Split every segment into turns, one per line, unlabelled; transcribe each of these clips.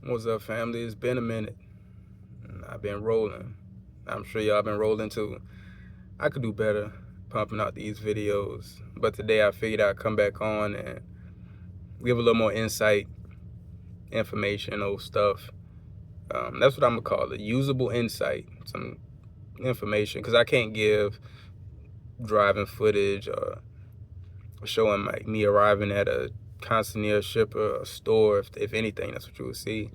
What's up, family? It's been a minute. I've been rolling. I'm sure y'all been rolling too. I could do better pumping out these videos, but today I figured I'd come back on and give a little more insight, information, old stuff. That's what I'm gonna call it, usable insight, some information, because I can't give driving footage or showing like me arriving at a consigneur shipper, a store. If anything, that's what you would see.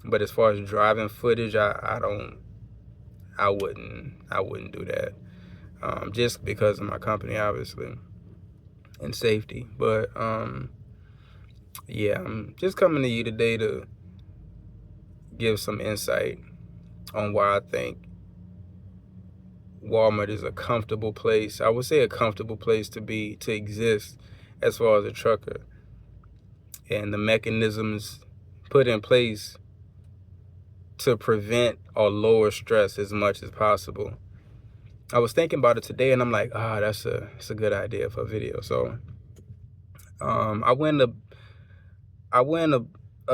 But as far as driving footage, I wouldn't do that. Just because of my company, obviously, and safety. But yeah, I'm just coming to you today to give some insight on why I think Walmart is a comfortable place. I would say a comfortable place to exist as far as a trucker, and the mechanisms put in place to prevent or lower stress as much as possible. I was thinking about it today, and I'm like, that's a good idea for a video. So I went a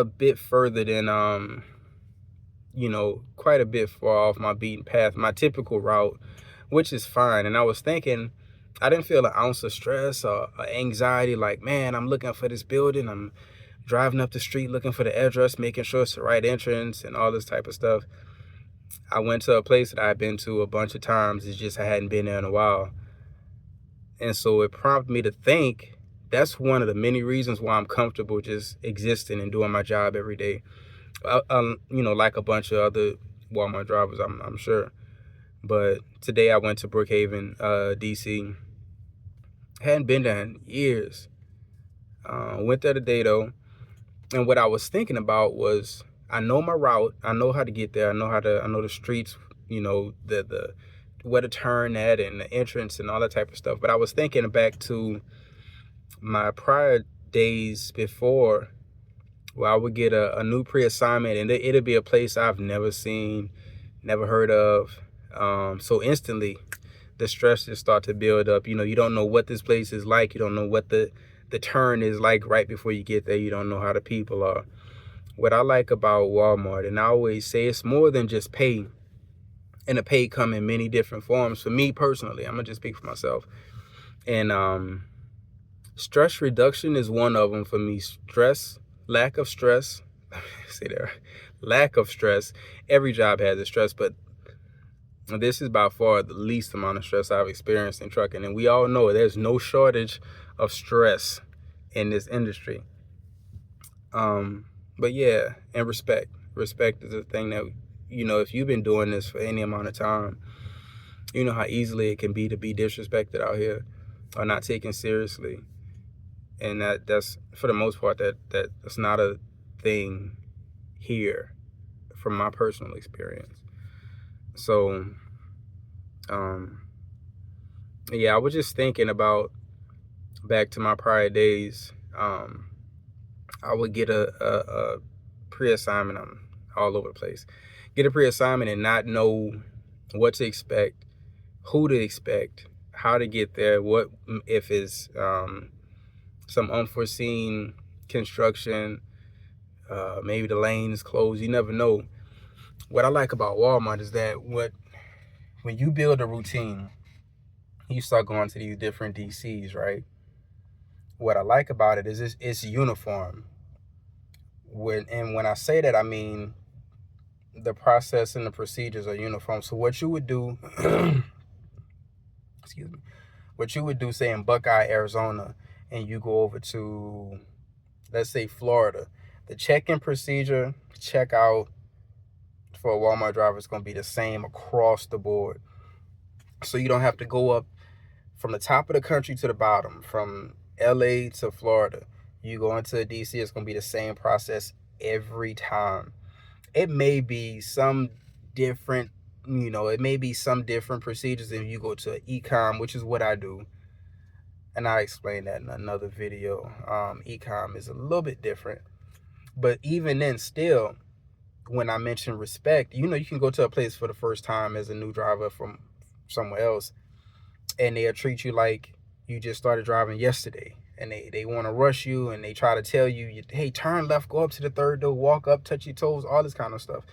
bit further than quite a bit far off my beaten path, my typical route, which is fine. And I was thinking, I didn't feel an ounce of stress or anxiety. Like, man, I'm looking for this building. I'm driving up the street looking for the address, making sure it's the right entrance and all this type of stuff. I went to a place that I've been to a bunch of times. It's just I hadn't been there in a while. And so it prompted me to think that's one of the many reasons why I'm comfortable just existing and doing my job every day. Like a bunch of other Walmart drivers, I'm sure. But today I went to Brookhaven, DC. Hadn't been there in years. Went there today though, and what I was thinking about was I know my route, I know how to get there, I know the streets, the where to turn at and the entrance and all that type of stuff. But I was thinking back to my prior days before, where I would get a new pre-assignment and it'll be a place I've never seen, never heard of. So instantly the stress just start to build up. You don't know what this place is like. You don't know what the turn is like right before you get there. You don't know how the people are. What I like about Walmart, and I always say, it's more than just pay, and the pay come in many different forms. For me personally, I'm gonna just speak for myself, and stress reduction is one of them for me. Lack of stress, say there, lack of stress. Every job has a stress, but this is by far the least amount of stress I've experienced in trucking. And we all know there's no shortage of stress in this industry. But yeah, and respect. Respect is a thing that, if you've been doing this for any amount of time, you know how easily it can be to be disrespected out here or not taken seriously. And that's for the most part that's not a thing here from my personal experience. So yeah, I was just thinking about back to my prior days. I would get a pre-assignment. I'm all over the place. Get a pre-assignment and not know what to expect, who to expect, how to get there, what if it's some unforeseen construction, maybe the lane is closed. You never know. What I like about Walmart is that when you build a routine, you start going to these different DCs, right? What I like about it is it's uniform. When I say that, I mean the process and the procedures are uniform. So what you would do, excuse me, what you would do, say in Buckeye, Arizona, and you go over to, let's say, Florida, the check-in procedure, checkout for a Walmart driver is going to be the same across the board. So you don't have to go up from the top of the country to the bottom, from LA to Florida. You go into a DC, it's going to be the same process every time. It may be some different, procedures if you go to e-com, which is what I do. And I explained that in another video. E-com is a little bit different. But even then, still, when I mention respect, you can go to a place for the first time as a new driver from somewhere else, and they'll treat you like you just started driving yesterday. and they want to rush you, and they try to tell you, hey, turn left, go up to the third door, walk up, touch your toes, all this kind of stuff.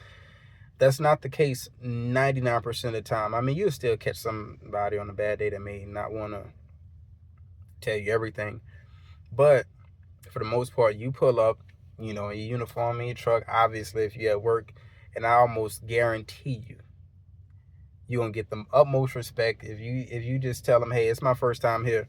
That's not the case 99% of the time. I mean, you'll still catch somebody on a bad day that may not want to tell you everything. But for the most part, you pull up, in your uniform, in your truck, obviously, if you're at work, and I almost guarantee you're going to get the utmost respect if you just tell them, hey, it's my first time here.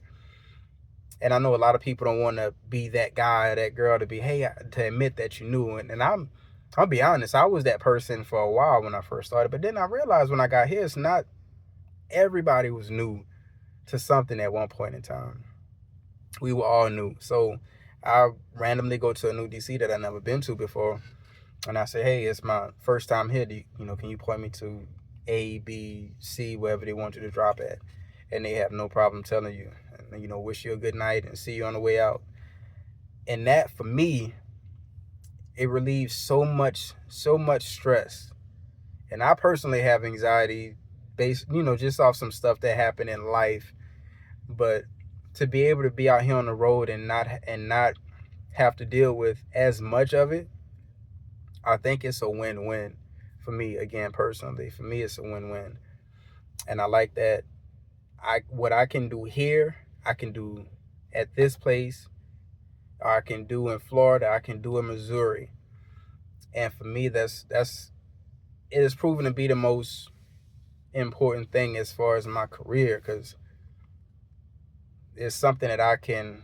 And I know a lot of people don't want to be that guy or that girl to admit that you knew. And I'll be honest, I was that person for a while when I first started. But then I realized when I got here, it's not everybody was new to something at one point in time. We were all new. So I randomly go to a new DC that I've never been to before. And I say, hey, it's my first time here. Can you point me to A, B, C, wherever they want you to drop at? And they have no problem telling you. And, wish you a good night and see you on the way out. And that, for me, it relieves so much stress. And I personally have anxiety based, just off some stuff that happened in life. But to be able to be out here on the road and not have to deal with as much of it, I think it's a win-win for me. Again, personally, for me, it's a win-win. And I like that what I can do here, I can do at this place, or I can do in Florida, I can do in Missouri. And for me, it is proven to be the most important thing as far as my career, because it's something that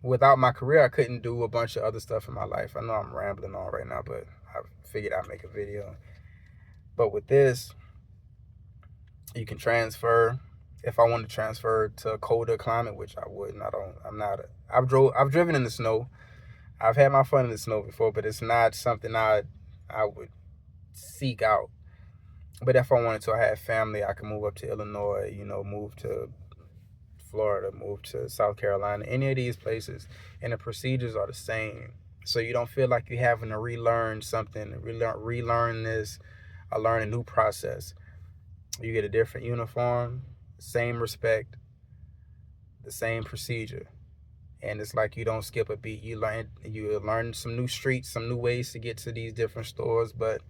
without my career, I couldn't do a bunch of other stuff in my life. I know I'm rambling on right now, but I figured I'd make a video. But with this, you can transfer. If I want to transfer to a colder climate, which I wouldn't, I've driven in the snow. I've had my fun in the snow before, but it's not something I would seek out. But if I wanted to, I have family, I can move up to Illinois, move to Florida, move to South Carolina, any of these places, and the procedures are the same. So you don't feel like you're having to relearn something, relearn this, or learn a new process. You get a different uniform, same respect, the same procedure. And it's like you don't skip a beat. You learn some new streets, some new ways to get to these different stores, but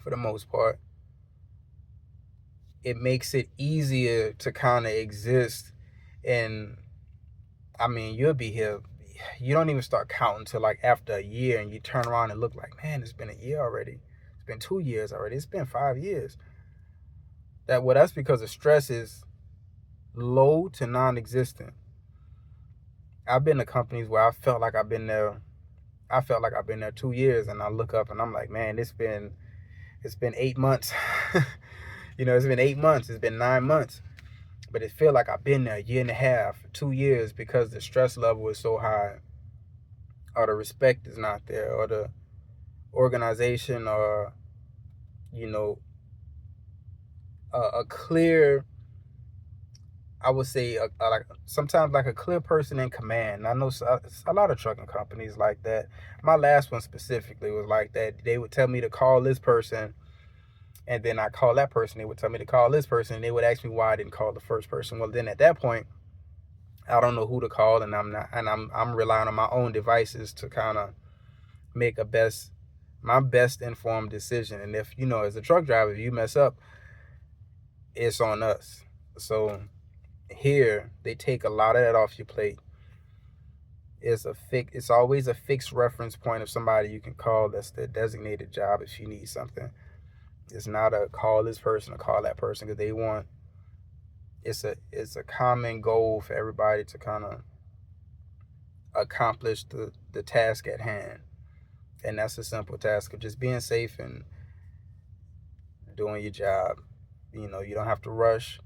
for the most part, it makes it easier to kind of exist. And I mean, you'll be here. You don't even start counting till like after a year, and you turn around and look like, man, it's been a year already. It's been 2 years already. It's been 5 years. That's because the stress is low to non-existent. I've been to companies where I felt like I've been there 2 years, and I look up and I'm like, man, it's been 8 months. It's been 8 months. It's been 9 months. But it feels like I've been there a year and a half, 2 years, because the stress level is so high, or the respect is not there, or the organization, or, a clear, I would say, sometimes like a clear person in command. I know a lot of trucking companies like that. My last one specifically was like that. They would tell me to call this person, and then I call that person. They would tell me to call this person, and they would ask me why I didn't call the first person. Well, then at that point, I don't know who to call, and I'm relying on my own devices to kind of make my best informed decision. And if, as a truck driver, if you mess up, it's on us. So here, they take a lot of that off your plate. It's always a fixed reference point of somebody you can call. That's the designated job if you need something. It's not a call this person or call that person, because it's a common goal for everybody to kind of accomplish the task at hand. And that's a simple task of just being safe and doing your job. You don't have to rush.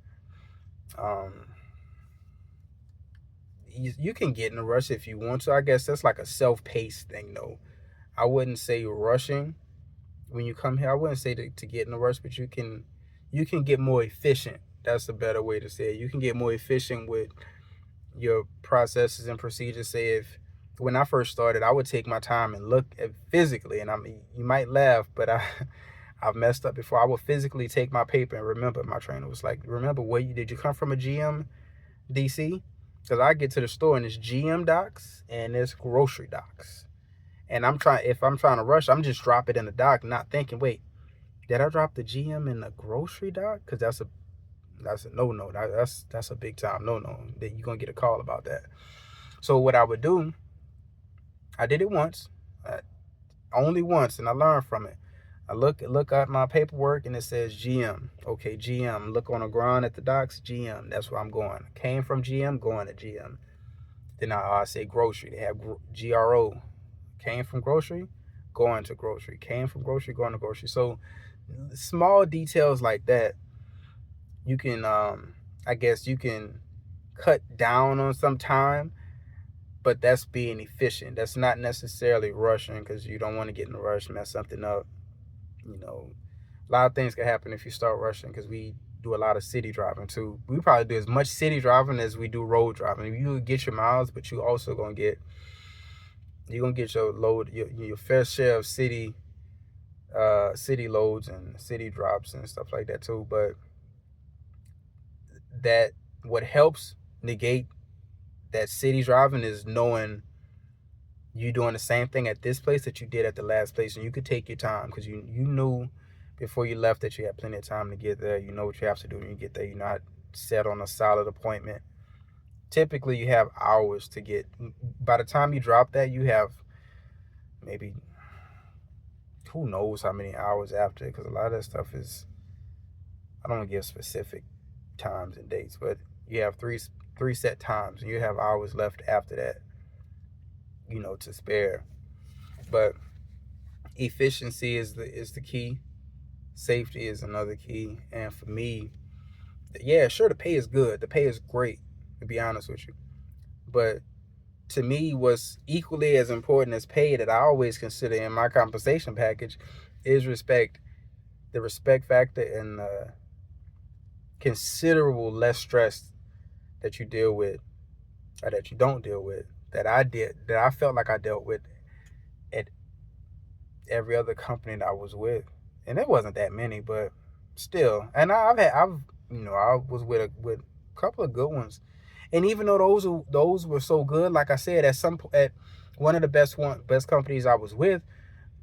You can get in a rush if you want to. I guess that's like a self-paced thing, though. I wouldn't say rushing when you come here. I wouldn't say to get in a rush, but you can get more efficient. That's a better way to say it. You can get more efficient with your processes and procedures. Say, when I first started, I would take my time and look at physically, and you might laugh, but I've messed up before. I would physically take my paper and remember. My trainer was like, remember, did you come from a GM DC? Because I get to the store and it's GM docks and it's grocery docks. And if I'm trying to rush, I'm just drop it in the dock, not thinking, wait, did I drop the GM in the grocery dock? Because that's a no. That's a big time no. That you're gonna get a call about that. So what I would do, I did it once, only once, and I learned from it. I look at my paperwork and it says GM. Okay, GM. Look on the ground at the docks, GM. That's where I'm going. Came from GM, going to GM. Then I say grocery. They have GRO. Came from grocery, going to grocery. Came from grocery, going to grocery. So small details like that, you can, I guess you can cut down on some time, but that's being efficient. That's not necessarily rushing, because you don't want to get in a rush, mess something up. A lot of things can happen if you start rushing, because we do a lot of city driving too. We probably do as much city driving as we do road driving. You get your miles, but you also gonna get your load, your fair share of city loads and city drops and stuff like that too. But that what helps negate that city driving is knowing you doing the same thing at this place that you did at the last place, and you could take your time, because you knew before you left that you had plenty of time to get there. You know what you have to do when you get there. You're not set on a solid appointment. Typically you have hours to get. By the time you drop that, you have maybe who knows how many hours after, because a lot of that stuff is, I don't want to give specific times and dates, but you have three set times, and you have hours left after that, to spare. But efficiency is the key. Safety is another key. And for me, yeah, sure, the pay is good. The pay is great, to be honest with you. But to me, what's equally as important as pay that I always consider in my compensation package is respect. The respect factor and the considerable less stress that you deal with, or that you don't deal with, that I felt like I dealt with at every other company that I was with. And it wasn't that many, but still. And I was with a couple of good ones. And even though those were so good, like I said, at one of the best companies I was with,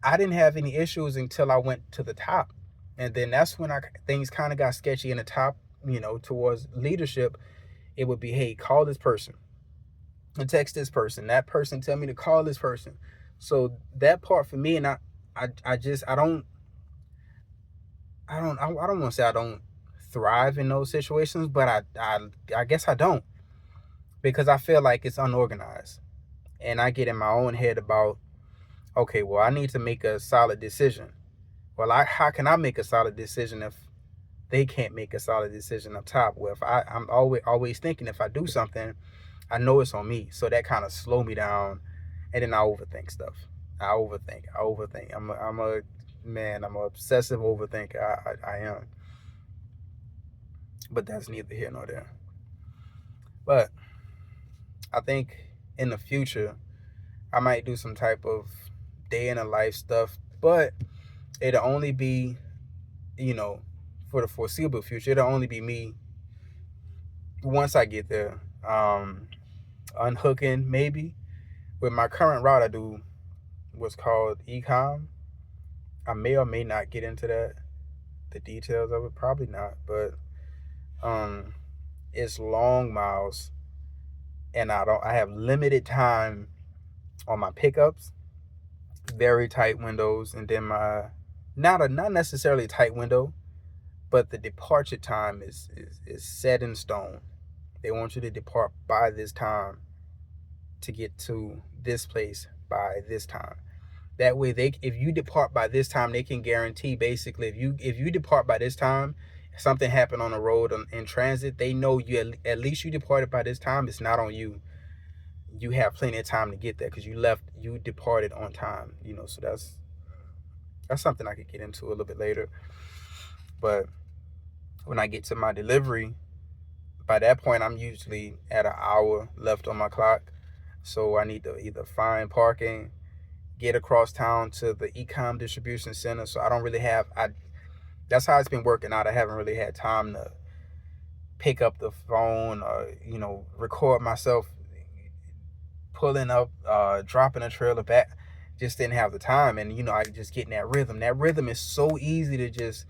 I didn't have any issues until I went to the top. And then that's when things kind of got sketchy in the top, towards leadership. It would be, hey, call this person and text this person. That person tell me to call this person. So that part for me, and I don't want to say I don't thrive in those situations, but I guess I don't, because I feel like it's unorganized, and I get in my own head about, okay, well, I need to make a solid decision. Well, how can I make a solid decision if they can't make a solid decision up top? Well, if I'm always thinking, if I do something, I know it's on me. So that kind of slow me down, and then I overthink stuff. I overthink. I'm an obsessive overthinker. I am. But that's neither here nor there. But I think in the future, I might do some type of day in a life stuff, but it'll only be, for the foreseeable future, it'll only be me once I get there. Unhooking, maybe. With my current route, I do what's called e-com. I may or may not get into the details of it, probably not, but it's long miles, and I have limited time on my pickups, very tight windows, and then my not necessarily a tight window, but the departure time is set in stone. They want you to depart by this time to get to this place by this time. That way, if you depart by this time, they can guarantee, basically, if you depart by this time, something happened on the road in transit, they know you at least you departed by this time. It's not on you. You have plenty of time to get there, because you departed on time. So that's something I could get into a little bit later. But when I get to my delivery, by that point, I'm usually at an hour left on my clock. So I need to either find parking, get across town to the e-com distribution center. So I don't really have, that's how it's been working out. I haven't really had time to pick up the phone or, record myself pulling up, dropping a trailer back. Just didn't have the time. And, I just get in that rhythm. That rhythm is so easy to just,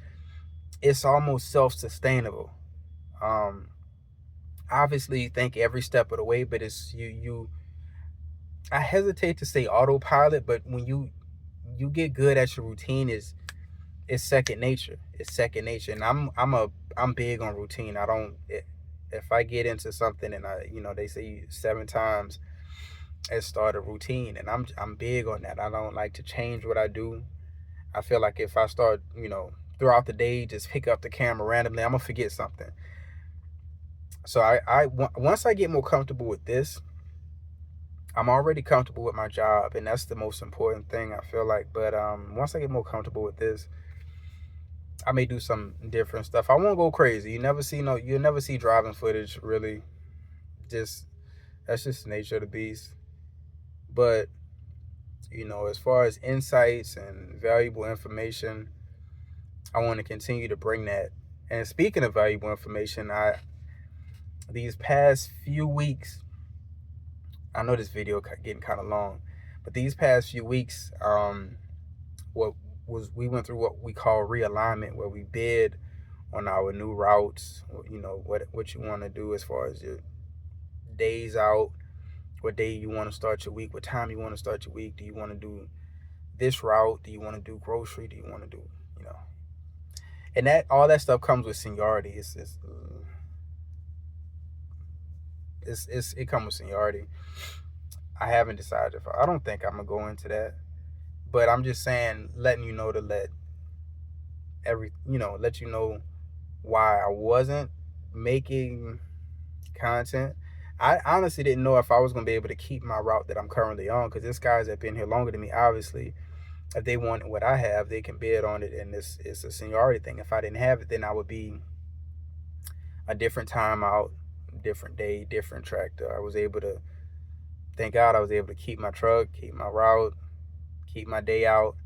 it's almost self-sustainable. Obviously you think every step of the way, but it's I hesitate to say autopilot, but when you get good at your routine, it's second nature. It's second nature. And I'm big on routine. I don't if I get into something and they say 7 times it start a routine, and I'm big on that. I don't like to change what I do. I feel like if I start, throughout the day just pick up the camera randomly, I'm gonna forget something. So once I get more comfortable with this, I'm already comfortable with my job, and that's the most important thing, I feel like. But once I get more comfortable with this, I may do some different stuff. I won't go crazy. You'll never see driving footage really. Just That's just the nature of the beast. But as far as insights and valuable information, I want to continue to bring that. And speaking of valuable information, these past few weeks, I know this video getting kind of long, but these past few weeks, what we went through what we call realignment, where we bid on our new routes. What you want to do as far as your days out, what day you want to start your week, what time you want to start your week. Do you want to do this route? Do you want to do grocery? Do you want to do, and that all that stuff comes with seniority. It comes with seniority. I haven't decided if I don't think I'm gonna go into that, but I'm just saying, letting you know to let you know why I wasn't making content. I honestly didn't know if I was gonna be able to keep my route that I'm currently on, because there's guys that been here longer than me. Obviously, if they want what I have, they can bid on it, and it's a seniority thing. If I didn't have it, then I would be a different time out, different day, different tractor. Thank God I was able to keep my truck, keep my route, keep my day out.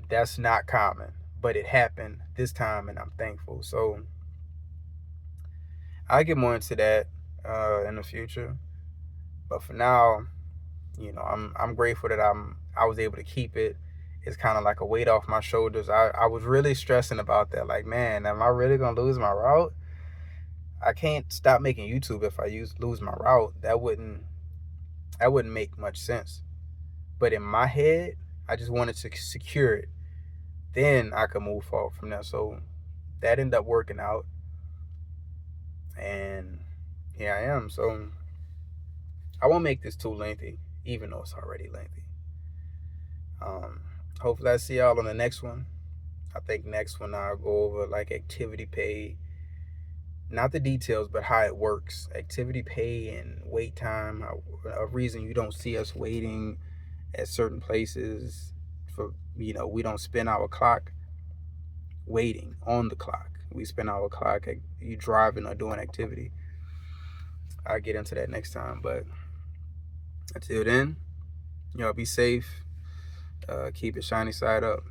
That's not common, but it happened this time, and I'm thankful. So I'll get more into that in the future. But for now, I'm grateful that I was able to keep it. It's kind of like a weight off my shoulders. I was really stressing about that. Like, man, am I really gonna lose my route? I can't stop making YouTube if I lose my route. That wouldn't make much sense. But in my head, I just wanted to secure it. Then I could move forward from there. So that ended up working out. And here I am. So I won't make this too lengthy, even though it's already lengthy. Hopefully I see y'all on the next one. I think next one I'll go over like activity pay. Not the details, but how it works. Activity pay and wait time. A reason you don't see us waiting at certain places for, we don't spend our clock waiting on the clock. We spend our clock you driving or doing activity. I'll get into that next time. But until then, y'all be safe. Keep it shiny side up.